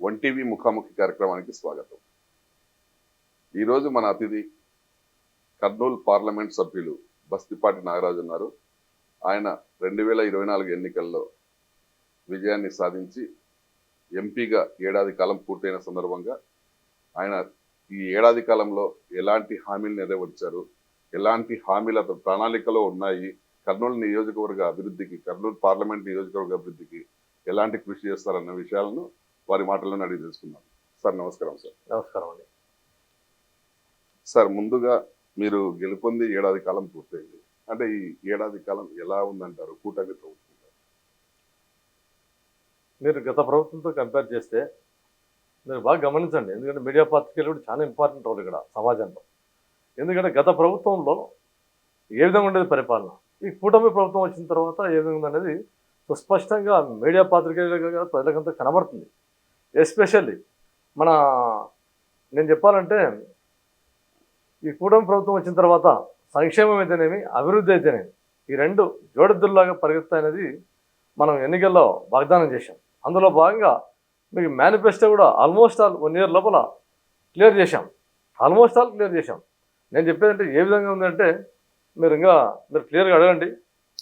One TV ముఖాముఖి కార్యక్రమానికి స్వాగతం. ఈరోజు మన అతిథి కర్నూలు పార్లమెంట్ సభ్యులు బస్తిపాటి నాగరాజు ఉన్నారు. ఆయన 2024 ఎన్నికల్లో విజయాన్ని సాధించి ఎంపీగా ఏడాది కాలం పూర్తయిన సందర్భంగా ఆయన ఈ ఏడాది కాలంలో ఎలాంటి హామీలు నెరవేర్చారు, ఎలాంటి హామీల ప్రణాళికలో ఉన్నాయి, కర్నూలు నియోజకవర్గ అభివృద్ధికి, కర్నూలు పార్లమెంట్ నియోజకవర్గ అభివృద్ధికి ఎలాంటి కృషి చేస్తారన్న విషయాలను వారి మాటలను అడిగి తెలుసుకున్నాం. సార్ నమస్కారం. సార్ నమస్కారం అండి. సార్ ముందుగా మీరు గెలుపొంది ఏడాది కాలం పూర్తయింది. అంటే ఈ ఏడాది కాలం ఎలా ఉందంటారు కూటమి ప్రభుత్వం? మీరు గత ప్రభుత్వంతో కంపేర్ చేస్తే మీరు బాగా గమనించండి. ఎందుకంటే మీడియా పాత్రికలు కూడా చాలా ఇంపార్టెంట్ రోల్ ఇక్కడ సమాజంలో. ఎందుకంటే గత ప్రభుత్వంలో ఏ విధంగా ఉండేది పరిపాలన, ఈ కూటమి ప్రభుత్వం వచ్చిన తర్వాత ఏ విధంగా అనేది సుస్పష్టంగా మీడియా పాత్రికేయులుగా ప్రజలకంతా కనబడుతుంది. ఎస్పెషల్లీ నేను చెప్పాలంటే ఈ కూటమి ప్రభుత్వం వచ్చిన తర్వాత సంక్షేమం అయితేనేమి, అభివృద్ధి అయితేనేమి, ఈ రెండు జోడెద్దుల్లాగా పరిగెత్తాయనేది మనం ఎన్నికల్లో వాగ్దానం చేశాం. అందులో భాగంగా మీకు మేనిఫెస్టో కూడా ఆల్మోస్ట్ ఆల్ 1 year లోపల క్లియర్ చేశాం. నేను చెప్పేదంటే ఏ విధంగా ఉందంటే మీరు క్లియర్గా అడగండి.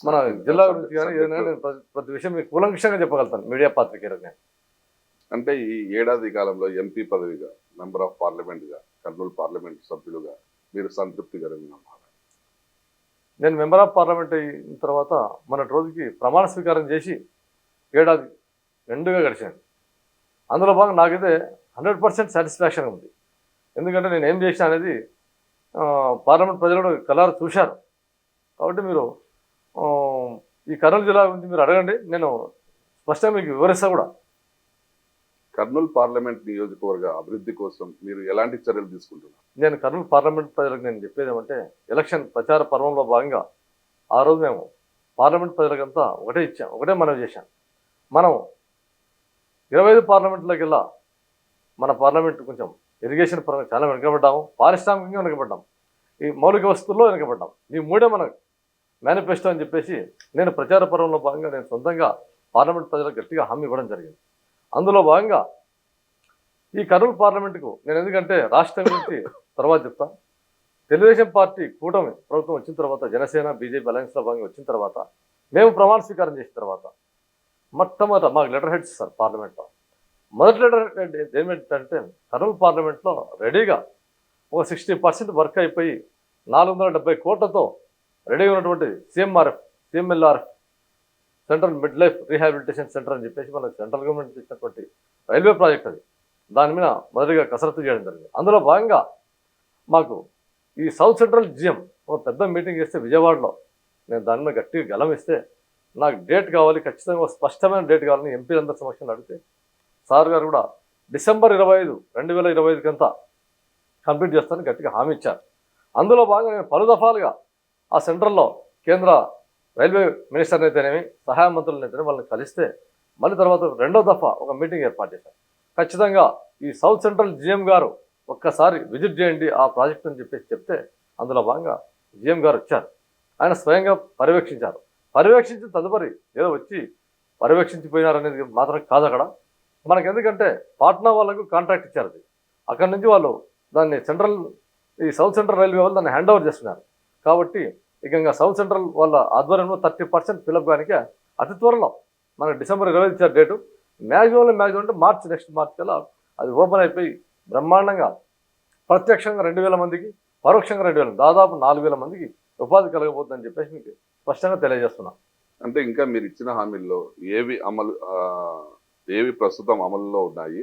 మన జిల్లా గురించి కానీ ఏదైనా నేను ప్రతి విషయం మీకు కూలంకషంగా చెప్పగలుగుతాను మీడియా పాత్రికేయులకు. అంటే ఈ ఏడాది కాలంలో ఎంపీ పదవిగా, మెంబర్ ఆఫ్ పార్లమెంట్గా, కర్నూలు పార్లమెంట్ సభ్యులుగా మీరు సంతృప్తికరంగా ఉన్నారు? నేను మెంబర్ ఆఫ్ పార్లమెంట్ అయిన తర్వాత మొన్నటి రోజుకి ప్రమాణ స్వీకారం చేసి ఏడాది 2గా గడిచాను. అందులో భాగంగా నాకైతే 100% సాటిస్ఫాక్షన్ ఉంది. ఎందుకంటే నేను ఏం చేసిన అనేది పార్లమెంట్ ప్రజలు కలర్ చూశారు. కాబట్టి మీరు ఈ కర్నూలు జిల్లా గురించి మీరు అడగండి, నేను స్పష్టంగా మీకు వివరిస్తా కూడా. కర్నూలు పార్లమెంట్ నియోజకవర్గ అభివృద్ధి కోసం మీరు ఎలాంటి చర్యలు తీసుకుంటున్నారు? నేను కర్నూలు పార్లమెంట్ ప్రజలకు నేను చెప్పేది ఏమంటే, ఎలక్షన్ ప్రచార పర్వంలో భాగంగా ఆ రోజు మేము పార్లమెంట్ ప్రజలకంతా ఒకటే మనవి చేశాం. మనం 25 పార్లమెంట్లోకి వెళ్ళా మన పార్లమెంట్ కొంచెం ఇరిగేషన్ పరంగా చాలా వెనకబడ్డాము, పారిశ్రామికంగా వెనకబడ్డాం, ఈ మౌలిక వస్తువుల్లో వెనకబడ్డాం. ఈ మూడే మన మేనిఫెస్టో అని చెప్పేసి నేను ప్రచార పర్వంలో భాగంగా నేను సొంతంగా పార్లమెంట్ ప్రజలకు గట్టిగా హామీ ఇవ్వడం జరిగింది. అందులో భాగంగా ఈ కర్నూలు పార్లమెంటుకు నేను ఎందుకంటే రాష్ట్రం గురించి తర్వాత చెప్తా, తెలుగుదేశం పార్టీ కూటమి ప్రభుత్వం వచ్చిన తర్వాత, జనసేన బీజేపీ అలయన్స్లో భాగంగా వచ్చిన తర్వాత, మేము ప్రమాణ స్వీకారం చేసిన తర్వాత మొట్టమొదట మాకు లెటర్ హెడ్స్ ఇస్తారు పార్లమెంట్లో. మొదటి లెటర్ హెడ్ ఏమిటంటే, కర్నూలు పార్లమెంట్లో రెడీగా ఒక 60% వర్క్ అయిపోయి 470 కోట్లతో రెడీగా ఉన్నటువంటి CMLRF central mid life rehabilitation centre అని చెప్పేసి మనకు సెంట్రల్ గవర్నమెంట్ ఇచ్చినటువంటి రైల్వే ప్రాజెక్ట్ అది. దాని మీద మొదటిగా కసరత్తు చేయడం జరిగింది. అందులో భాగంగా మాకు ఈ సౌత్ సెంట్రల్ జిఎం ఒక పెద్ద మీటింగ్ చేస్తే విజయవాడలో, నేను దాని మీద గట్టిగా గలం ఇస్తే నాకు డేట్ కావాలి, ఖచ్చితంగా ఒక స్పష్టమైన డేట్ కావాలని ఎంపీలందరి సమక్షంలో అడిగితే సార్ గారు కూడా డిసెంబర్ 25, 2025 కంతా కంప్లీట్ చేస్తానని గట్టిగా హామీ ఇచ్చారు. అందులో భాగంగా నేను పలు దఫాలుగా ఆ సెంట్రల్లో కేంద్ర రైల్వే మినిస్టర్ని అయితేనేమి, సహాయ మంత్రులను అయితేనే వాళ్ళని కలిస్తే మళ్ళీ తర్వాత 2వ దఫా ఒక మీటింగ్ ఏర్పాటు చేశారు. ఖచ్చితంగా ఈ సౌత్ సెంట్రల్ జిఎం గారు ఒక్కసారి విజిట్ చేయండి ఆ ప్రాజెక్ట్ అని చెప్పేసి చెప్తే అందులో భాగంగా జిఎం గారు వచ్చారు. ఆయన స్వయంగా పర్యవేక్షించిన తదుపరి ఏదో వచ్చి పర్యవేక్షించిపోయినారనేది మాత్రం కాదు. అక్కడ మనకు ఎందుకంటే పాట్నా వాళ్ళకు కాంట్రాక్ట్ ఇచ్చారు. అది అక్కడి నుంచి వాళ్ళు దాన్ని ఈ సౌత్ సెంట్రల్ రైల్వే వాళ్ళు దాన్ని హ్యాండ్ ఓవర్ చేస్తున్నారు. కాబట్టి ఇక సౌత్ సెంట్రల్ వాళ్ళ ఆధ్వర్యంలో 30% ఫిలప్ కానీ అతి త్వరలో మనకు డిసెంబర్ 25 ఇచ్చారు డేటు. మ్యాక్సిమం అంటే నెక్స్ట్ మార్చ్ కల్లా అది ఓపెన్ అయిపోయి బ్రహ్మాండంగా ప్రత్యక్షంగా 2000 మందికి, పరోక్షంగా 2000, దాదాపు 4000 మందికి ఉపాధి కలగబోతుందని చెప్పేసి మీకు స్పష్టంగా తెలియజేస్తున్నాం. అంటే ఇంకా మీరు ఇచ్చిన హామీల్లో ఏవి ప్రస్తుతం అమలులో ఉన్నాయి,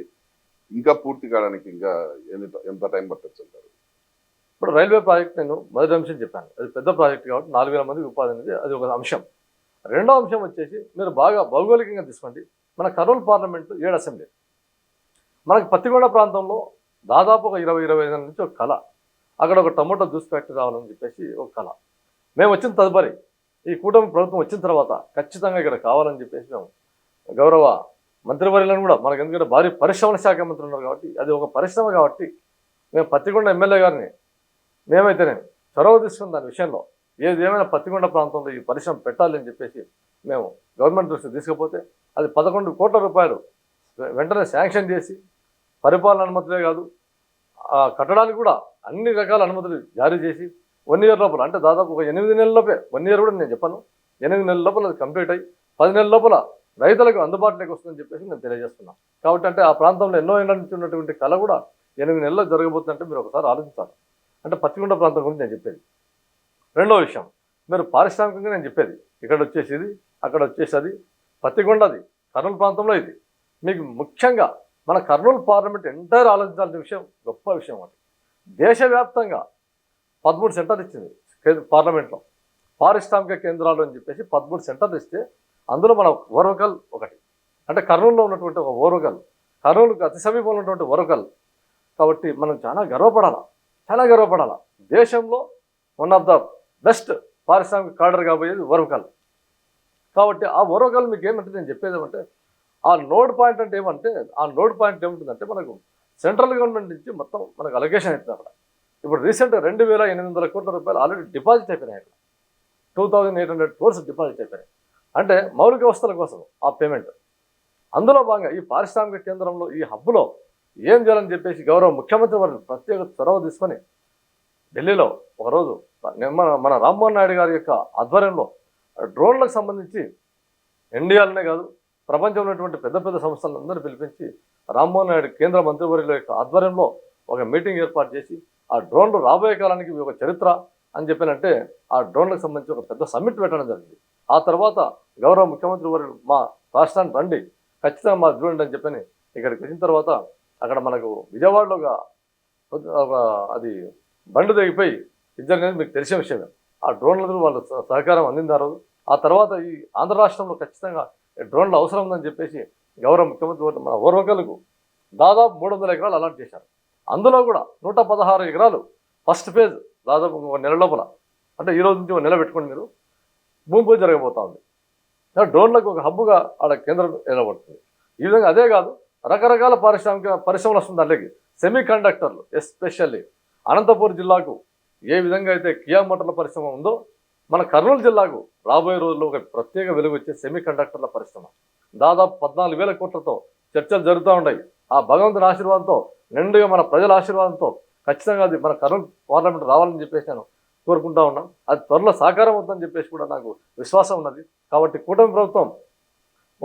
ఇంకా పూర్తి కావడానికి ఇంకా ఎంత టైం పట్టచ్చు అంటారు? ఇప్పుడు రైల్వే ప్రాజెక్ట్ నేను మొదటి అంశం చెప్పాను, అది పెద్ద ప్రాజెక్ట్ కాబట్టి 4000 మందికి ఉపాధి అనేది అది ఒక అంశం. 2వ అంశం వచ్చేసి మీరు బాగా భౌగోళికంగా తీసుకోండి. మన కర్నూలు పార్లమెంటు 7 అసెంబ్లీ, మనకు పత్తికొండ ప్రాంతంలో దాదాపు ఒక 20-25 నుంచి ఒక కళ, అక్కడ ఒక టమోటా జ్యూస్ ఫ్యాక్టరీ రావాలని చెప్పేసి ఒక కళ. మేము వచ్చిన తదుపరి ఈ కూటమి ప్రభుత్వం వచ్చిన తర్వాత ఖచ్చితంగా ఇక్కడ కావాలని చెప్పేసి మేము గౌరవ మంత్రివర్యులను కూడా, మనకు ఎందుకంటే భారీ పరిశ్రమల శాఖ మంత్రి ఉన్నారు కాబట్టి అది ఒక పరిశ్రమ కాబట్టి మేము పత్తికొండ ఎమ్మెల్యే గారిని మేమైతేనే చొరవ తీసుకున్న దాని విషయంలో ఏమైనా పత్తికొండ ప్రాంతంలో ఈ పరిశ్రమ పెట్టాలి అని చెప్పేసి మేము గవర్నమెంట్ దృష్టికి తీసుకపోతే అది 11 కోట్ల రూపాయలు వెంటనే శాంక్షన్ చేసి పరిపాలన అనుమతులే కాదు ఆ కట్టడానికి కూడా అన్ని రకాల అనుమతులు జారీ చేసి 1 ఇయర్ లోపల, అంటే దాదాపు ఒక 8 నెలల లోపే, 1 ఇయర్ కూడా నేను చెప్పాను, 8 నెలల లోపల అది కంప్లీట్ అయ్యి 10 నెలల లోపల రైతులకు అందుబాటులోకి వస్తుందని చెప్పేసి నేను తెలియజేస్తున్నాను. కాబట్టి అంటే ఆ ప్రాంతంలో ఎన్నో ఏళ్ళ నుంచి ఉన్నటువంటి కళ కూడా 8 నెలల్లో జరగబోతుందంటే మీరు ఒకసారి ఆలోచించాలి. అంటే పత్తికొండ ప్రాంతం గురించి నేను చెప్పేది. రెండో విషయం, మీరు పారిశ్రామికంగా నేను చెప్పేది ఇక్కడ వచ్చేసి ఇది, అక్కడ వచ్చేసి అది, పత్తికొండది కర్నూలు ప్రాంతంలో ఇది. మీకు ముఖ్యంగా మన కర్నూలు పార్లమెంట్ ఎంటైర్ ఆలోచించాల్సిన విషయం, గొప్ప విషయం అది. దేశవ్యాప్తంగా 13 సెంటర్లు ఇచ్చింది పార్లమెంట్లో, పారిశ్రామిక కేంద్రాలు అని చెప్పేసి 13 సెంటర్లు ఇస్తే అందులో మన ఓర్వకల్ ఒకటి. అంటే కర్నూలులో ఉన్నటువంటి ఒక ఓర్వకల్, కర్నూలుకు అతి సమీపంలో ఉన్నటువంటి ఓర్వకల్. కాబట్టి మనం చాలా గర్వపడాలా. దేశంలో వన్ ఆఫ్ ద బెస్ట్ పారిశ్రామిక కార్డర్ కాబోయేది ఓర్వకల్. కాబట్టి ఆ ఓర్వకల్ మీకు ఏమంటే నేను చెప్పేది ఏమంటే, ఆ నోడ్ పాయింట్ అంటే ఏమంటే, ఆ నోడ్ పాయింట్ ఏముంటుందంటే మనకు సెంట్రల్ గవర్నమెంట్ నుంచి మొత్తం మనకు అలొకేషన్ అవుతుంది అక్కడ. ఇప్పుడు రీసెంట్గా 2,800 కోట్ల రూపాయలు ఆల్రెడీ డిపాజిట్ అయిపోయినాయి అక్కడ. 2,800 crores డిపాజిట్ అయిపోయినాయి. అంటే మౌలిక వసతుల కోసం ఆ పేమెంట్. అందులో భాగంగా ఈ పారిశ్రామిక కేంద్రంలో, ఈ హబ్లో ఏం చేయాలని చెప్పేసి గౌరవ ముఖ్యమంత్రి వారు ప్రత్యేక చొరవ తీసుకొని ఢిల్లీలో ఒకరోజు మన రామ్మోహన్ నాయుడు గారి యొక్క ఆధ్వర్యంలో డ్రోన్లకు సంబంధించి ఇండియాలోనే కాదు ప్రపంచంలో ఉన్నటువంటి పెద్ద పెద్ద సంస్థలందరూ పిలిపించి రామ్మోహన్ నాయుడు కేంద్ర మంత్రివర్యుల యొక్క ఆధ్వర్యంలో ఒక మీటింగ్ ఏర్పాటు చేసి ఆ డ్రోన్లు రాబోయే కాలానికి ఒక చరిత్ర అని చెప్పినంటే ఆ డ్రోన్లకు సంబంధించి ఒక పెద్ద సమ్మిట్ పెట్టడం జరిగింది. ఆ తర్వాత గౌరవ ముఖ్యమంత్రి వారు మా రాష్ట్రానికి రండి, ఖచ్చితంగా మా చూడండి అని చెప్పని ఇక్కడికి వచ్చిన తర్వాత అక్కడ మనకు విజయవాడలో అది బండి తెగిపోయి ఇద్దరు మీకు తెలిసే విషయమే. ఆ డ్రోన్లకు వాళ్ళు సహకారం అందిందారు. ఆ తర్వాత ఈ ఆంధ్ర రాష్ట్రంలో ఖచ్చితంగా డ్రోన్లు అవసరం ఉందని చెప్పేసి గౌరవ ముఖ్యమంత్రి వారు మన ఓర్వకల్కు దాదాపు 300 ఎకరాలు అలాట్ చేశారు. అందులో కూడా 116 ఎకరాలు ఫస్ట్ ఫేజ్ దాదాపు ఒక నెల లోపల, అంటే ఈ రోజు నుంచి ఒక నెల పెట్టుకోండి మీరు, భూమి పూజ జరగబోతా ఉంది. డ్రోన్లకు ఒక హబ్బుగా ఆడ కేంద్రం ఏర్పడుతుంది. ఈ విధంగా అదే కాదు రకరకాల పారిశ్రామిక పరిశ్రమలు వస్తుంది. అలాగే సెమీ కండక్టర్లు, ఎస్పెషల్లీ అనంతపురం జిల్లాకు ఏ విధంగా అయితే కియా మోటార్ల పరిశ్రమ ఉందో, మన కర్నూలు జిల్లాకు రాబోయే రోజుల్లో ఒక ప్రత్యేక వెలుగు వచ్చే సెమీ కండక్టర్ల పరిశ్రమ దాదాపు 14,000 కోట్లతో చర్చలు జరుగుతూ ఉన్నాయి. ఆ భగవంతుని ఆశీర్వాదంతో, నిండుగా మన ప్రజల ఆశీర్వాదంతో ఖచ్చితంగా అది మన కర్నూలు పార్లమెంట్ రావాలని చెప్పేసి నేను కోరుకుంటా ఉన్నాం. అది త్వరలో సాకారం అవుతుందని చెప్పేసి కూడా నాకు విశ్వాసం ఉన్నది. కాబట్టి కూటమి ప్రభుత్వం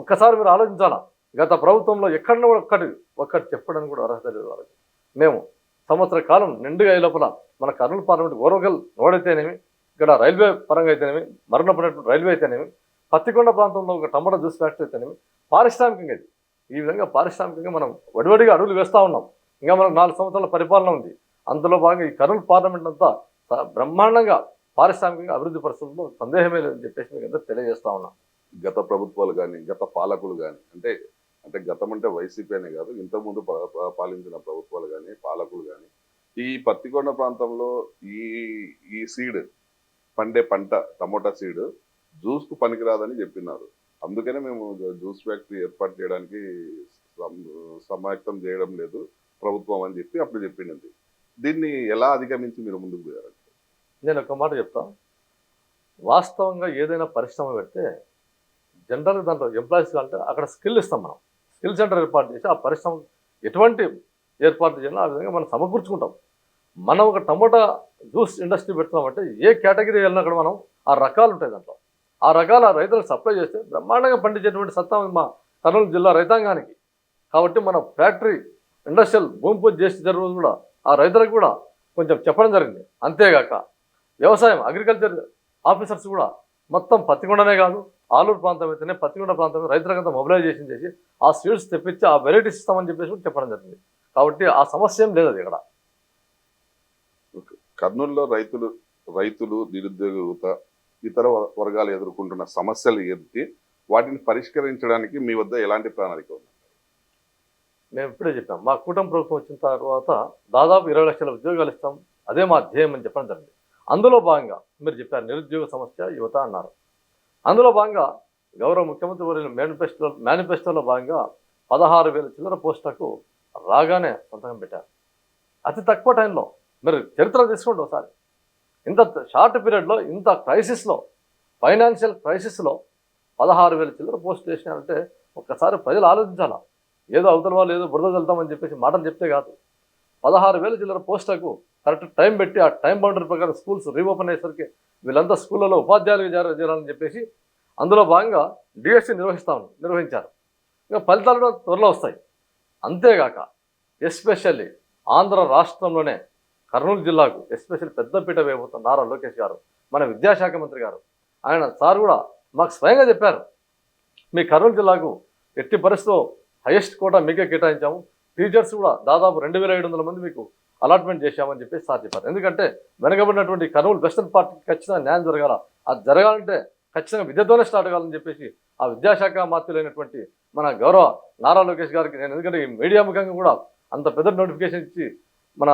ఒక్కసారి మీరు ఆలోచించాలా. గత ప్రభుత్వంలో ఎక్కడన్నా ఒక్కటి చెప్పడానికి కూడా అర్హత లేదు వాళ్ళకి. మేము సంవత్సర కాలం నిండుగా అయ్యే లోపల మన కర్నూలు పార్లమెంట్ ఓర్వకల్ నోడైతేనేమి, ఇక్కడ రైల్వే పరంగా అయితేనేమి, మరణపడినటువంటి రైల్వే అయితేనేమి, పత్తికొండ ప్రాంతంలో ఒక టమాటా జ్యూస్ ఫ్యాక్టరీ అయితేనేమి, పారిశ్రామికంగా ఇది ఈ విధంగా పారిశ్రామికంగా మనం వడివడిగా అడుగులు వేస్తూ ఉన్నాం. ఇంకా మనకు 4 సంవత్సరాల పరిపాలన ఉంది. అందులో భాగంగా ఈ కర్నూలు పార్లమెంట్ అంతా బ్రహ్మాండంగా పారిశ్రామికంగా అభివృద్ధి పరిస్థితుల్లో సందేహమే లేదని చెప్పేసి మీకు అందరూ తెలియజేస్తా ఉన్నాం. గత ప్రభుత్వాలు కానీ, గత పాలకులు కానీ, అంటే గతం అంటే వైసీపీ అనే కాదు, ఇంతకుముందు పాలించిన ప్రభుత్వాలు కానీ, పాలకులు కానీ, ఈ పత్తికొండ ప్రాంతంలో ఈ సీడ్ పండే పంట టమోటా సీడ్ జ్యూస్కు పనికిరాదని చెప్పినారు. అందుకనే మేము జ్యూస్ ఫ్యాక్టరీ ఏర్పాటు చేయడానికి సమాయత్తం చేయడం లేదు ప్రభుత్వం అని చెప్పి అప్పుడు చెప్పింది. దీన్ని ఎలా అధిగమించి మీరు ముందుకు పోయారంటే? నేను ఒక మాట చెప్తాను. వాస్తవంగా ఏదైనా పరిశ్రమ పెడితే జనరల్గా దాంట్లో ఎంప్లాయీస్ అంటే అక్కడ స్కిల్ ఇస్తాం. మనం స్కిల్ సెంటర్ ఏర్పాటు చేసి ఆ పరిశ్రమ ఎటువంటి ఏర్పాటు చేయాలో ఆ విధంగా మనం సమకూర్చుకుంటాం. మనం ఒక టమోటా జ్యూస్ ఇండస్ట్రీ పెడుతున్నామంటే ఏ కేటగిరీ వెళ్ళినా అక్కడ మనం ఆ రకాలు ఉంటాయి. దాంట్లో ఆ రకాల రైతులకు సప్లై చేస్తే బ్రహ్మాండంగా పండించేటువంటి సత్తా ఉంది మా కర్నూలు జిల్లా రైతాంగానికి. కాబట్టి మన ఫ్యాక్టరీ ఇండస్ట్రియల్ భూమి పూజ చేసే రోజు కూడా ఆ రైతులకు కూడా కొంచెం చెప్పడం జరిగింది. అంతేగాక వ్యవసాయం అగ్రికల్చర్ ఆఫీసర్స్ కూడా మొత్తం పత్తికొండనే కాదు, ఆలూరు ప్రాంతం అయితేనే పత్తికొండ ప్రాంతం రైతులకంతా మొబిలైజేషన్ చేసి ఆ సీడ్స్ తెప్పించి ఆ వెరైటీస్ ఇస్తామని చెప్పేసి కూడా చెప్పడం జరిగింది. కాబట్టి ఆ సమస్య ఏం లేదు అది ఇక్కడ. కర్నూలులో రైతులు నిరుద్యోగ యువత ఇతర వర్గాలు ఎదుర్కొంటున్న సమస్యలు ఏంటి, వాటిని పరిష్కరించడానికి మీ వద్ద ఎలాంటి ప్రణాళిక ఉంది? మేము ఇప్పుడే చెప్పాం, మా కూటమి ప్రభుత్వం వచ్చిన తర్వాత దాదాపు 20 లక్షల ఉద్యోగాలు ఇస్తాం, అదే మా ధ్యేయం అని చెప్పడం జరిగింది. అందులో భాగంగా మీరు చెప్పారు నిరుద్యోగ సమస్య యువత అన్నారు. అందులో భాగంగా గౌరవ ముఖ్యమంత్రి వారి మేనిఫెస్టోలో భాగంగా 16,000 చిల్లర పోస్టులకు రాగానే సంతకం పెట్టారు. అతి తక్కువ టైంలో మీరు చరిత్ర తీసుకోండి ఒకసారి. ఇంత షార్ట్ పీరియడ్లో, ఇంత క్రైసిస్లో, ఫైనాన్షియల్ క్రైసిస్లో 16,000 చిల్లర పోస్టులు వేసినారంటే ఒక్కసారి ప్రజలు ఆలోచించాలా. ఏదో అవతల వాళ్ళు ఏదో బురద వెళ్తామని చెప్పేసి మాటలు చెప్తే కాదు. 16,000 చిల్లర పోస్టులకు కరెక్ట్ టైం పెట్టి ఆ టైం బౌండరీ ప్రకారం స్కూల్స్ రీఓపెన్ అయ్యేసరికి వీళ్ళంతా స్కూళ్ళలో ఉపాధ్యాయులుగా చేరాలని చెప్పేసి అందులో భాగంగా డిఎస్సి నిర్వహించారు. ఇంకా ఫలితాలు కూడా త్వరలో వస్తాయి. అంతేగాక ఎస్పెషల్లీ ఆంధ్ర రాష్ట్రంలోనే కర్నూలు జిల్లాకు ఎస్పెషల్లీ పెద్దపీట వేయబోతున్న నారా లోకేష్ గారు, మన విద్యాశాఖ మంత్రి గారు, ఆయన సార్ కూడా మాకు స్వయంగా చెప్పారు, మీ కర్నూలు జిల్లాకు ఎట్టి పరిస్థితిలో హైయెస్ట్ కోటా మీకే కేటాయించాము, టీచర్స్ కూడా దాదాపు 2,700 మంది మీకు అలాట్మెంట్ చేశామని చెప్పేసి సార్ చెప్పారు. ఎందుకంటే వెనకబడినటువంటి కర్నూలు వెస్టర్న్ పార్టీకి ఖచ్చితంగా న్యాయం జరగాల, అది జరగాలంటే ఖచ్చితంగా విద్యతోనే స్టార్ట్ కావాలని చెప్పేసి ఆ విద్యాశాఖ మాత్రులైనటువంటి మన గౌరవ నారా లోకేష్ గారికి నేను, ఎందుకంటే ఈ మీడియా ముఖంగా కూడా అంత పెద్ద నోటిఫికేషన్ ఇచ్చి మన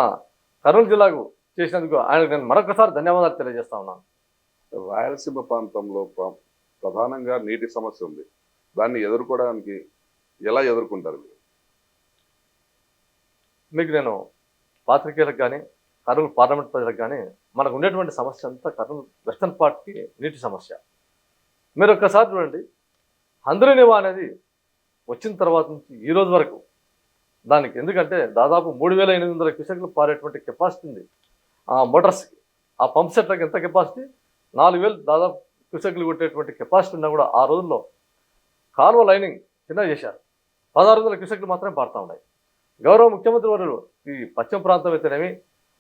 కర్నూలు జిల్లాకు చేసినందుకు ఆయనకు నేను మరొకసారి ధన్యవాదాలు తెలియజేస్తా ఉన్నాను. రాయలసీమ ప్రాంతంలో ప్రధానంగా నీటి సమస్య ఉంది. దాన్ని ఎదుర్కోవడానికి ఎలా ఎదుర్కొంటారు మీరు? మీకు నేను పాత్రికేయులకు కానీ కర్నూలు పార్లమెంట్ ప్రజలకు కానీ మనకు ఉండేటువంటి సమస్య అంతా కర్నూలు వెస్టర్న్ పార్ట్కి నీటి సమస్య. మీరు ఒక్కసారి చూడండి, హంద్రీనివా అనేది వచ్చిన తర్వాత నుంచి ఈ రోజు వరకు దానికి, ఎందుకంటే దాదాపు 3,800 క్యూసెక్లు పారేటువంటి కెపాసిటీ ఉంది ఆ మోటార్స్కి. ఆ పంప్ సెట్లకు ఎంత కెపాసిటీ? 4,000 దాదాపు క్యూసెక్లు కొట్టేటువంటి కెపాసిటీ ఉన్నా కూడా ఆ రోజుల్లో కాలువ లైనింగ్ చిన్నగా చేశారు. 1,600 క్యూసెక్లు మాత్రమే పారుతూ ఉన్నాయి. గౌరవ ముఖ్యమంత్రి వర్యులు ఈ పశ్చిమ ప్రాంతం అయితేనేమి,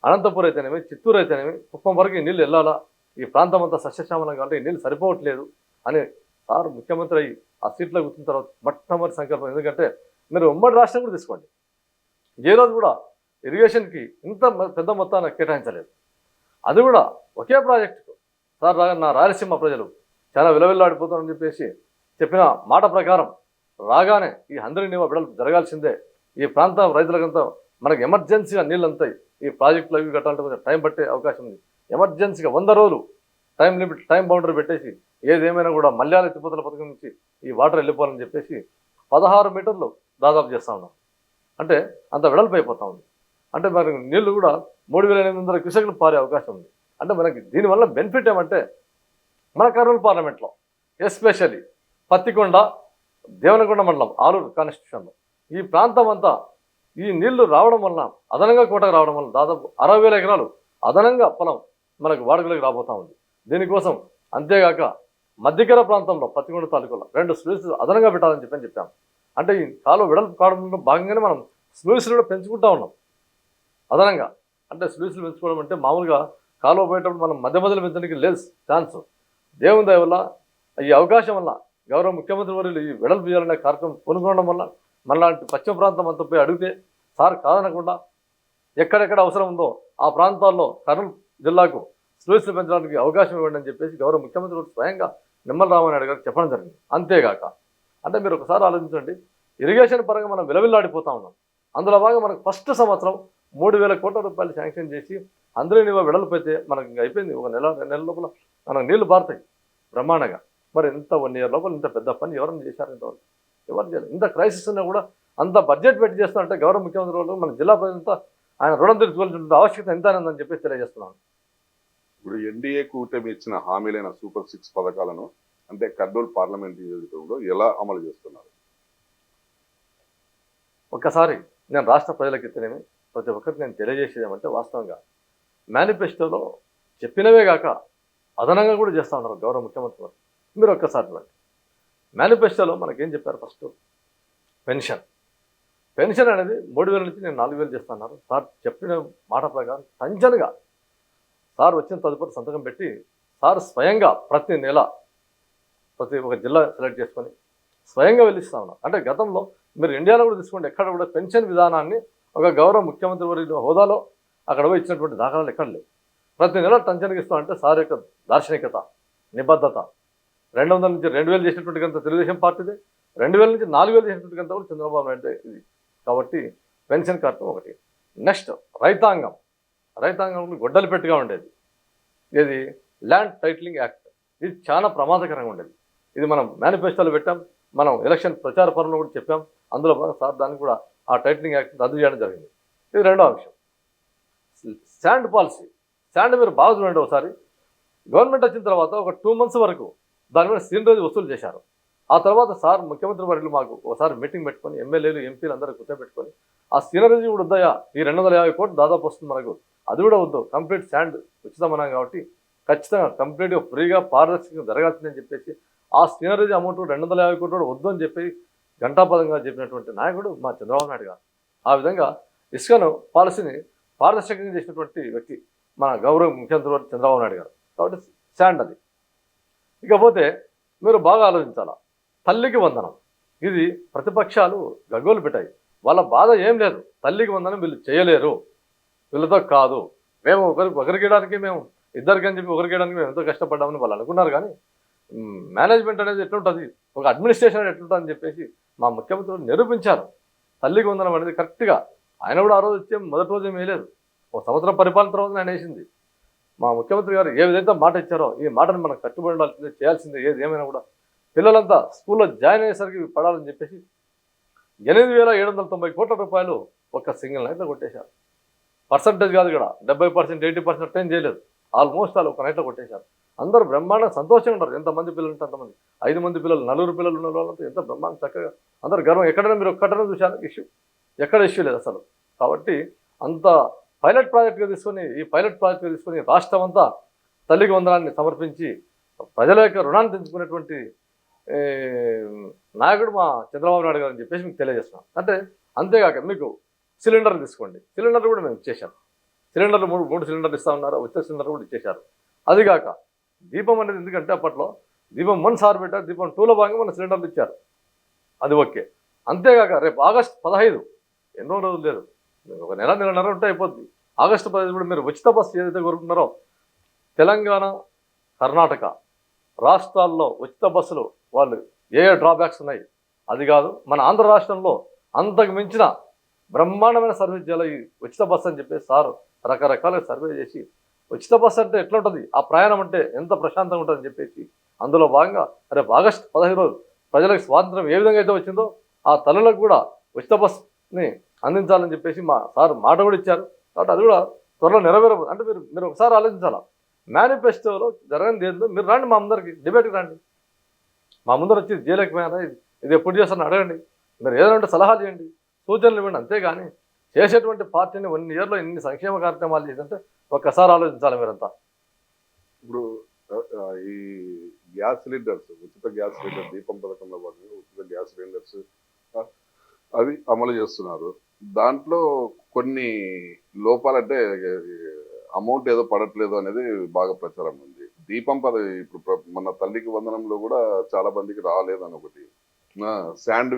అనంతపురం అయితేనేమి, చిత్తూరు అయితేనేమి, కుప్పం వరకు ఈ నీళ్ళు వెళ్ళాలా, ఈ ప్రాంతం అంతా సస్యశ్యామలం కాబట్టి ఈ నీళ్ళు సరిపోవట్లేదు అని సార్ ముఖ్యమంత్రి అయ్యి ఆ సీట్లో కూర్చున్న తర్వాత మొట్టమొదటి సంకల్పం. ఎందుకంటే మీరు ఉమ్మడి రాష్ట్రం కూడా తీసుకోండి, ఏ రోజు కూడా ఇరిగేషన్కి ఇంత పెద్ద మొత్తాన్ని కేటాయించలేదు. అది కూడా ఒకే ప్రాజెక్టుకు సార్ నా రాయలసీమ ప్రజలు చాలా విలవిల్లాడిపోతారని చెప్పేసి చెప్పిన మాట ప్రకారం రాగానే ఈ హంద్రీనివా విడుదల జరగాల్సిందే, ఈ ప్రాంత రైతులకంతా మనకు ఎమర్జెన్సీగా నీళ్ళు అంతాయి, ఈ ప్రాజెక్టులు అవి కట్టాలంటే కొంచెం టైం పట్టే అవకాశం ఉంది, ఎమర్జెన్సీగా 100 రోజులు టైం లిమిట్, టైం బౌండరీ పెట్టేసి ఏదేమైనా కూడా మల్యాల ఎత్తిపోతల పథకం నుంచి ఈ వాటర్ వెళ్ళిపోవాలని చెప్పేసి 16 మీటర్లు దాదాపు చేస్తూ ఉన్నాం. అంటే అంత వెడల్పు అయిపోతూ ఉంది. అంటే మనకి నీళ్లు కూడా 3,800 క్యూసెక్లు పారే అవకాశం ఉంది. అంటే మనకి దీనివల్ల బెనిఫిట్ ఏమంటే మన కర్నూలు పార్లమెంట్లో ఎస్పెషల్లీ పత్తికొండ, దేవనకొండ మండలం, ఆలూరు కాన్స్టిట్యూషన్లో ఈ ప్రాంతం అంతా ఈ నీళ్లు రావడం వలన, అదనంగా కోటకు రావడం వలన దాదాపు 60,000 ఎకరాలు అదనంగా పొలం మనకు వాడుకలోకి రాబోతూ ఉంది. దీనికోసం అంతేగాక మధ్యకర ప్రాంతంలో పత్తికొండ తాలూకాలో 2 స్లూయిస్ అదనంగా పెట్టాలని చెప్పాం. అంటే ఈ కాలువ వెడల్పు కావడంలో భాగంగానే మనం స్లూయిస్లు కూడా పెంచుకుంటా ఉన్నాం అదనంగా. అంటే స్లూయిస్లు పెంచుకోవడం అంటే మామూలుగా కాలువ పోయేటప్పుడు మనం మధ్యలో పెంచడానికి లేదు ఛాన్స్. దేవుని దయ వల్ల ఈ అవకాశం వల్ల గౌరవ ముఖ్యమంత్రి వర్యులు ఈ వెడల్పు చేయాలనే కార్యక్రమం కొనుక్కోవడం వల్ల మనలాంటి పశ్చిమ ప్రాంతం అంతా పోయి అడిగితే సార్ కాదనకుండా ఎక్కడెక్కడ అవసరం ఉందో ఆ ప్రాంతాల్లో కర్నూలు జిల్లాకు స్లూయిస్లు పెంచడానికి అవకాశం ఇవ్వండి అని చెప్పేసి గౌరవ ముఖ్యమంత్రి స్వయంగా నిమ్మల రామానాయుడు గారికి చెప్పడం జరిగింది. అంతేగాక అంటే మీరు ఒకసారి ఆలోచించండి, ఇరిగేషన్ పరంగా మనం విలవిల్లాడిపోతూ ఉన్నాం. అందులో భాగంగా మనకు ఫస్ట్ సంవత్సరం 3,000 కోట్ల రూపాయలు శాంక్షన్ చేసి హంద్రీనివా వెడల్పు అయితే మనకి ఇంకా అయిపోయింది. 1 నెల 2 నెలల లోపల మనకు నీళ్లు పారుతాయి బ్రహ్మాండంగా. మరి ఇంత 1 ఇయర్ లోపల ఇంత పెద్ద పని ఎవరైనా చేశారు? ఇంతవరకు ఎవరు చేయలేదు. ఇంత క్రైసిస్ ఉన్నా కూడా అంత బడ్జెట్ పెట్టి చేస్తారంటే గౌరవ ముఖ్యమంత్రి వాళ్ళు మన జిల్లా ప్రజలంతా ఆయన రుణం తీర్చుకోవాల్సిన ఆవశ్యకత ఎంత అని చెప్పేసి తెలియజేస్తున్నాను. ఇప్పుడు ఎన్డీఏ కూటమి ఇచ్చిన హామీలైన సూపర్ 6 పథకాలను అంటే కర్నూలు పార్లమెంట్ నియోజకవర్గంలో ఎలా అమలు చేస్తున్నారు? ఒక్కసారి నేను రాష్ట్ర ప్రజలకు ఇస్తేనేమి ప్రతి ఒక్కరికి నేను తెలియజేసేది ఏమంటే, వాస్తవంగా మేనిఫెస్టోలో చెప్పినవే కాక అదనంగా కూడా చేస్తూ ఉన్నారు గౌరవ ముఖ్యమంత్రి వారు. మీరు ఒక్కసారి చూడండి, మేనిఫెస్టోలో మనకేం చెప్పారు? ఫస్ట్ పెన్షన్ అనేది 3,000 నుంచి నేను 4,000 చేస్తున్నారు. సార్ చెప్పిన మాట ప్రకారం టంచన్గా సార్ వచ్చిన తదుపరి సంతకం పెట్టి సార్ స్వయంగా ప్రతి నెల ప్రతి ఒక జిల్లా సెలెక్ట్ చేసుకొని స్వయంగా వెళ్ళిస్తా ఉన్నారు. అంటే గతంలో మీరు ఇండియాలో కూడా తీసుకోండి, ఎక్కడ కూడా పెన్షన్ విధానాన్ని ఒక గౌరవ ముఖ్యమంత్రి వారి హోదాలో అక్కడ పోయి ఇచ్చినటువంటి దాఖలాలు ఎక్కడ లేవు. ప్రతి నెల టంచన్కి ఇస్తామంటే సార్ యొక్క దార్శనికత, నిబద్ధత. 200 నుంచి 2,000 చేసినటువంటి కంత తెలుగుదేశం పార్టీదే, 2,000 నుంచి 4,000 చేసినటువంటి కంత కూడా చంద్రబాబు నాయుడు ఇది. కాబట్టి పెన్షన్ కార్యక్రమం ఒకటి. నెక్స్ట్ రైతాంగం గొడ్డలి పెట్టిగా ఉండేది ఇది ల్యాండ్ టైటిలింగ్ యాక్ట్. ఇది చాలా ప్రమాదకరంగా ఉండేది. ఇది మనం మేనిఫెస్టోలో పెట్టాం, మనం ఎలక్షన్ ప్రచార పరంలో కూడా చెప్పాం. అందులో సార్ దాన్ని కూడా ఆ టైటిలింగ్ యాక్ట్ రద్దు చేయడం జరిగింది. ఇది రెండో అంశం. Sand policy. శాండ్ మీరు బాగా చూడండి ఒకసారి, గవర్నమెంట్ వచ్చిన తర్వాత ఒక 2 months వరకు దాని మీద సీనరేజ్ వసూలు చేశారు. ఆ తర్వాత సార్ ముఖ్యమంత్రి వర్యులు మాకు ఒకసారి మీటింగ్ పెట్టుకొని ఎమ్మెల్యేలు ఎంపీలు అందరూ కూర్చోబెట్టుకొని ఆ సీనరీ కూడా వద్దయా, ఈ 250 కోట్లు దాదాపు వస్తుంది మనకు, అది కూడా వద్దు, కంప్లీట్ శాండ్ ఉచితమన్నాం కాబట్టి ఖచ్చితంగా కంప్లీట్గా ఫ్రీగా పారదర్శకంగా జరగాల్సిందని చెప్పేసి ఆ సీనరీ అమౌంట్ 250 కోట్లు కూడా వద్దు అని చెప్పి ఘంటాపదంగా చెప్పినటువంటి నాయకుడు మా చంద్రబాబు నాయుడు గారు. ఆ విధంగా ఇసుకను పాలసీని పారదర్శకంగా చేసినటువంటి వ్యక్తి మన గౌరవ ముఖ్యమంత్రి చంద్రబాబు నాయుడు గారు. కాబట్టి శాండ్ అది. ఇకపోతే మీరు బాగా ఆలోచించాలా, తల్లికి వందనం ఇది ప్రతిపక్షాలు గగ్గోలు పెట్టాయి. వాళ్ళ బాధ ఏం లేదు, తల్లికి వందనం వీళ్ళు చేయలేరు, వీళ్ళతో కాదు, మేము ఒకరికేయడానికి మేము ఇద్దరికి అని చెప్పి ఒకరికేయడానికి మేము ఎంతో కష్టపడ్డామని వాళ్ళు అనుకున్నారు. కానీ మేనేజ్మెంట్ అనేది ఎట్లుంటుంది, ఒక అడ్మినిస్ట్రేషన్ ఎట్లుంటుందని చెప్పేసి మా ముఖ్యమంత్రులు నిరూపించారు. తల్లికి వందనం అనేది కరెక్ట్గా ఆయన కూడా ఆ రోజు వచ్చే మొదటి రోజు ఏమీ లేదు, ఒక సంవత్సరం పరిపాలన తర్వాత ఆయన వేసింది. మా ముఖ్యమంత్రి గారు ఏ విధంగా మాట ఇచ్చారో ఈ మాటను మనం కట్టుబడి ఉండాల్సిందే, చేయాల్సిందే. ఏది ఏమైనా కూడా పిల్లలంతా స్కూల్లో జాయిన్ అయ్యేసరికి పడాలని చెప్పేసి 8,790 కోట్ల రూపాయలు ఒక సింగిల్ నైట్లో కొట్టేశారు. పర్సంటేజ్ కాదు ఇక్కడ 70%, 80% ఏం చేయలేదు, ఆల్మోస్ట్ వాళ్ళు ఒక నైట్లో కొట్టేశారు. అందరూ బ్రహ్మాండంగా సంతోషంగా ఉంటారు. ఎంతమంది పిల్లలు ఉంటే అంతమంది, 5 మంది పిల్లలు, 4 పిల్లలు ఉన్న వాళ్ళంతా ఎంత బ్రహ్మాండం చక్కగా అందరు గర్వం. ఎక్కడైనా మీరు ఒక్కటైనా చూశారు ఇష్యూ? ఎక్కడ ఇష్యూ లేదు అసలు. కాబట్టి అంత పైలట్ ప్రాజెక్ట్గా తీసుకొని ఈ పైలట్ ప్రాజెక్ట్గా తీసుకొని రాష్ట్రం అంతా తల్లికి వందనాన్ని సమర్పించి ప్రజల యొక్క రుణాన్ని తెంచుకునేటువంటి నాయకుడు మా చంద్రబాబు నాయుడు గారు అని చెప్పేసి మీకు తెలియజేస్తున్నాం. అంటే అంతేగాక మీకు సిలిండర్ తీసుకోండి, సిలిండర్ కూడా మేము ఇచ్చేశాం. సిలిండర్లు మూడు సిలిండర్లు ఇస్తా ఉన్నారు, వచ్చే సిలిండర్ కూడా ఇచ్చేశారు. అదిగాక దీపం అనేది, ఎందుకంటే అప్పట్లో దీపం 1 సార్ పెట్టారు, దీపం 2లో భాగంగా మన సిలిండర్లు ఇచ్చారు, అది ఓకే. అంతేగాక రేపు ఆగస్టు 15 ఎన్నో రోజులు లేదు, ఒక నెలన్నర ఉంటే అయిపోద్ది. ఆగస్టు 15 కూడా మీరు ఉచిత బస్సు ఏదైతే కోరుకుంటున్నారో తెలంగాణ కర్ణాటక రాష్ట్రాల్లో ఉచిత బస్సులు వాళ్ళు ఏ డ్రాబ్యాక్స్ ఉన్నాయి అది కాదు, మన ఆంధ్ర రాష్ట్రంలో అంతకు మించిన బ్రహ్మాండమైన సర్వీస్ చేయాలి ఈ ఉచిత బస్సు అని చెప్పేసి సార్ రకరకాలుగా సర్వే చేసి ఉచిత బస్సు అంటే ఎట్లా ఉంటుంది, ఆ ప్రయాణం అంటే ఎంత ప్రశాంతంగా ఉంటుందని చెప్పేసి అందులో భాగంగా రేపు ఆగస్టు 15 రోజు ప్రజలకు స్వాతంత్రం ఏ విధంగా అయితే వచ్చిందో ఆ తల్లులకు కూడా ఉచిత బస్సుని అందించాలని చెప్పేసి మా సార్ మాట కూడా ఇచ్చారు. కాబట్టి అది కూడా త్వరలో నెరవేరబోదు. అంటే మీరు ఒకసారి ఆలోచించాలా, మేనిఫెస్టోలో జరగని ఏందో మీరు రండి, మా అందరికి డిబేట్కి రండి, మా ముందర వచ్చి చేయలేకపోయినా ఇది ఎప్పుడు చేస్తారని అడగండి, మీరు ఏదైనా ఉంటే సలహాలు చేయండి, సూచనలు ఇవ్వండి. అంతేగాని చేసేటువంటి పార్టీని 1 ఇయర్లో ఇన్ని సంక్షేమ కార్యక్రమాలు చేసింటే ఒక్కసారి ఆలోచించాలి మీరంతా. ఇప్పుడు ఈ గ్యాస్ సిలిండర్స్, ఉచిత గ్యాస్ సిలిండర్ దీపం పథకంలో భాగంగా ఉచిత గ్యాస్ సిలిండర్స్ అవి అమలు చేస్తున్నారు. దాంట్లో కొన్ని లోపాలంటే అమౌంట్ ఏదో పడట్లేదు అనేది బాగా ప్రచారం ఉంది. దీపం ఇప్పుడు మన తల్లికి వందనంలో కూడా చాలా మందికి రాలేదని ఒకటి. శాండ్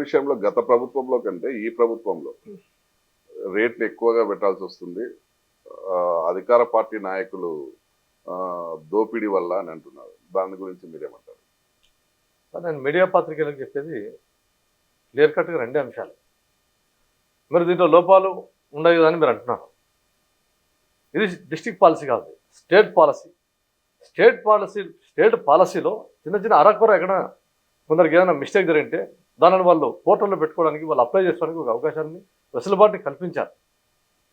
విషయంలో గత ప్రభుత్వంలో కంటే ఈ ప్రభుత్వంలో రేట్లు ఎక్కువగా పెట్టాల్సి వస్తుంది, అధికార పార్టీ నాయకులు దోపిడీ వల్ల అని అంటున్నారు. దాని గురించి మీరేమంటారు? నేను మీడియా పాత్రికేయులకు చెప్పేది క్లియర్ కట్గా 2 అంశాలు. మీరు దీంట్లో లోపాలు ఉండవు కదా అని మీరు అంటున్నారు. ఇది డిస్ట్రిక్ట్ పాలసీ కాదు, స్టేట్ పాలసీ. స్టేట్ పాలసీలో చిన్న అరకొర ఎక్కడ కొందరికి ఏదైనా మిస్టేక్ జరిగితే దానిని వాళ్ళు పోర్టల్లో పెట్టుకోవడానికి, వాళ్ళు అప్లై చేసుకోవడానికి ఒక అవకాశాన్ని, వెసులుబాటుని కల్పించారు.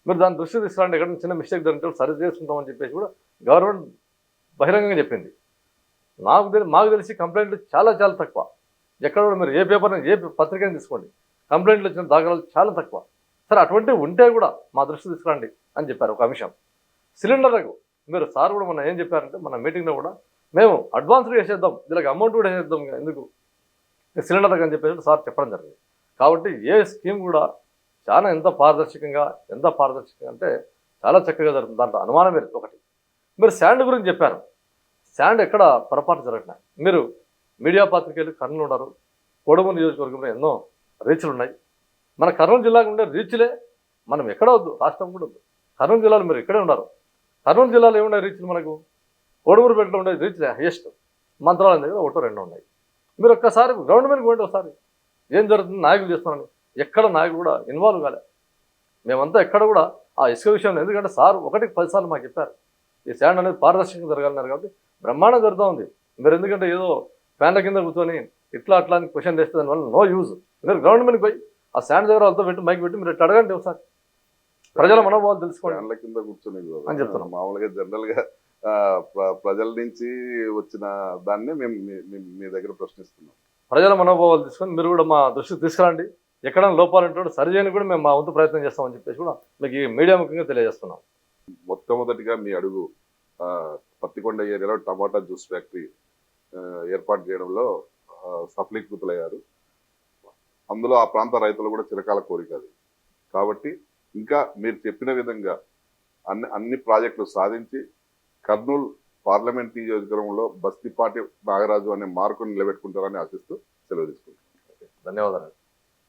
మీరు దాని దృష్టి తీసుకురండి, ఎక్కడ చిన్న మిస్టేక్ జరిగితే సరి చేసుకుంటామని చెప్పేసి కూడా గవర్నమెంట్ బహిరంగంగా చెప్పింది. మాకు తెలిసి కంప్లైంట్లు చాలా తక్కువ. ఎక్కడ కూడా మీరు ఏ పేపర్ని ఏ పత్రికని తీసుకోండి, కంప్లైంట్లు వచ్చిన దాఖలాలు చాలా తక్కువ. సరే అటువంటివి ఉంటే కూడా మా దృష్టి తీసుకురండి అని చెప్పారు ఒక అంశం. సిలిండర్లకు మీరు సార్ కూడా మన ఏం చెప్పారంటే మన మీటింగ్లో కూడా మేము అడ్వాన్స్గా వేసేద్దాం, దీనికి అమౌంట్ కూడా వేసేద్దాం, ఎందుకు సిలిండర్లకు అని చెప్పేసి సార్ చెప్పడం జరిగింది. కాబట్టి ఏ స్కీమ్ కూడా చాలా ఎంత పారదర్శకంగా అంటే చాలా చక్కగా జరుగుతుంది, దాంట్లో అనుమానం లేదు. ఒకటి మీరు శాండ్ గురించి చెప్పారు, శాండ్ ఎక్కడ పొరపాటు జరగట్లేదు. మీరు మీడియా పాత్రికేయులు కర్నూలు ఉన్నారు, కోడుమూరు నియోజకవర్గంలో ఎన్నో రీచ్లు ఉన్నాయి. మన కర్నూలు జిల్లాకు ఉండే రీచ్లే మనం ఎక్కడ వద్దు, రాష్ట్రం కూడా వద్దు, కర్నూలు జిల్లాలో మీరు ఇక్కడే ఉన్నారు. కర్నూలు జిల్లాలో ఏమున్నాయి రీచ్లు, మనకు కోడుమూరుపేటలో ఉండే రీచ్లే హైయెస్ట్, మంత్రాలయం దగ్గర 1-2 ఉన్నాయి. మీరు ఒక్కసారి గ్రౌండ్ మీదకి పోండి, ఒకసారి ఏం జరుగుతుంది నాయకులు చేస్తున్నారని. ఎక్కడ నాయకులు కూడా ఇన్వాల్వ్ కాలే. మేమంతా ఎక్కడ కూడా ఆ ఇసుక విషయంలో, ఎందుకంటే సార్ 1-10 సార్లు మాకు చెప్పారు ఈ శాండ్ అనేది పారదర్శకంగా జరగాలన్నారు. కాబట్టి బ్రహ్మాండం జరుగుతూ ఉంది. మీరు ఎందుకంటే ఏదో ఫ్యాన్ల కింద కూర్చొని ఇట్లా అట్లా అని క్వశ్చన్ చేస్తే దానివల్ల నో యూజ్. మీరు గ్రౌండ్ మీదకి పోయి ఆ శాండ్ దగ్గర వాళ్ళతో పెట్టి మైక్ పెట్టి మీరు ఇట్లా అడగండి, ఒకసారి ప్రజల మనోభావాలు తెలుసుకోండి. ఫ్యాన్ల కింద కూర్చొని అని చెప్తున్నాం. మామూలుగా జనరల్ గా ప్రజల నుంచి వచ్చిన దాన్ని మేము మీ దగ్గర ప్రశ్నిస్తున్నాం. ప్రజల మనోభావాలు తీసుకొని మీరు కూడా మా దృష్టికి తీసుకురండి. ఎక్కడైనా లోపాలు ఉంటే సరి చేయని కూడా మేము మా వంతు ప్రయత్నం చేస్తామని చెప్పేసి కూడా మీకు ఈ మీడియా ముఖ్యంగా తెలియజేస్తున్నాం. మొట్టమొదటిగా మీ అడుగు పత్తికొండ ఏరియాలో టమాటా జ్యూస్ ఫ్యాక్టరీ ఏర్పాటు చేయడంలో సఫలీకృతులయ్యారు. అందులో ఆ ప్రాంత రైతులు కూడా చిరకాల కోరిక అది. కాబట్టి ఇంకా మీరు చెప్పిన విధంగా అన్ని ప్రాజెక్టులు సాధించి కర్నూలు పార్లమెంట్ నియోజకవర్గంలో బస్తిపాటి నాగరాజు అనే మార్కును నిలబెట్టుకుంటారని ఆశిస్తూ సెలవు తీసుకుంటాం. ధన్యవాదాలు.